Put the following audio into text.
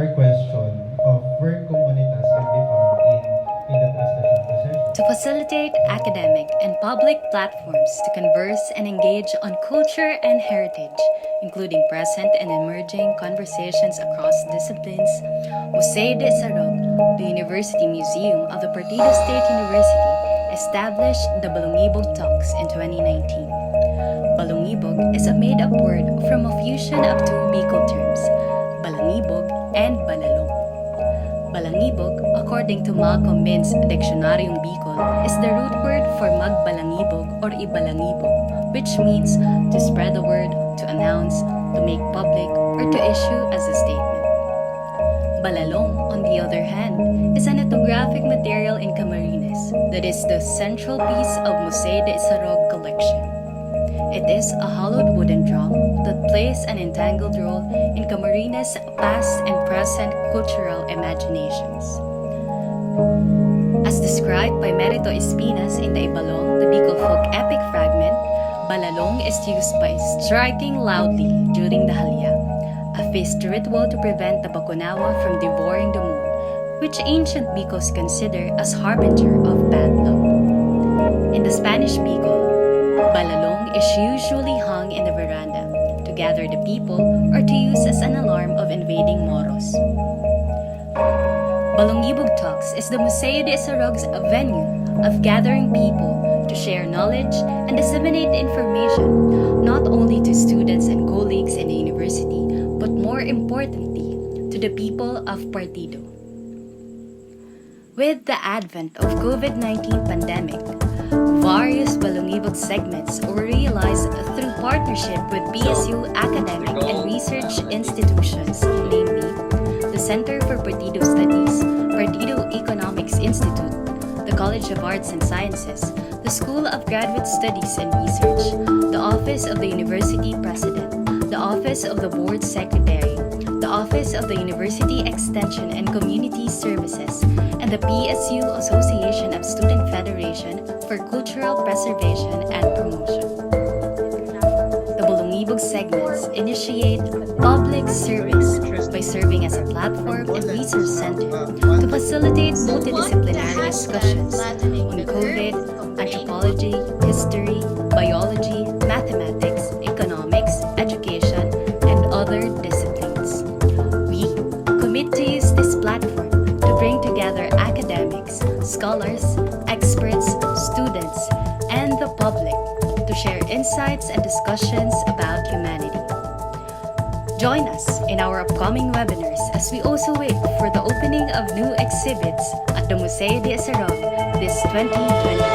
our question of where Communitas can be found in the Traslacion procession. To facilitate academic and public platforms to converse and engage on culture and heritage, including present and emerging conversations across disciplines, Museo de Isarog, the University Museum of the Partido State University, established the Balongibog Talks in 2019. Balongibog is a made-up word from a fusion of two Bicol terms, Balangibog and Balalong. Balangibog, according to Malcolm Mint's Dictionaryong Bicol, is the root word for magbalangibog or ibalangibog, which means to spread the word, to announce, to make public, or to issue as a statement. Balalong, on the other hand, is an ethnographic material in Camarines that is the central piece of Museo de Isarog collection. It is a hollowed wooden drum that plays an entangled role in Camarines' past and present cultural imaginations. As described by Merito Espinas in the Ibalong, the Bicol folk epic fragment, Balalong is used by striking loudly during the Halya, a feast ritual to prevent the Bakunawa from devouring the moon, which ancient Bicols consider as harbinger of bad luck. In the Spanish Bicol, Balalong is usually hung in the veranda to gather the people or to use as an alarm of invading Moros. Balongibog Talks is the Museo de Isarog's venue of gathering people to share knowledge and disseminate information not only to students and colleagues in the university, but more importantly, to the people of Partido. With the advent of COVID-19 pandemic, various Balongibog segments were realized through partnership with PSU academic and research institutions, namely the Center for Partido Studies, Partido Economics Institute, the College of Arts and Sciences, the School of Graduate Studies and Research, the Office of the University President, the Office of the Board Secretary, the Office of the University Extension and Community Services, and the PSU Association of Student Federation for Cultural Preservation and Promotion. The Balongibog segments initiate public service by serving as a platform and research center to facilitate multidisciplinary discussions on COVID, anthropology, history, biology, mathematics, economics, education, and other disciplines. We commit to use this platform to bring together academics, scholars, experts, students, and the public to share insights and discussions about humanity. Join us in our upcoming webinars as we also wait for the opening of new exhibits at the Museo de Isarog this 2020.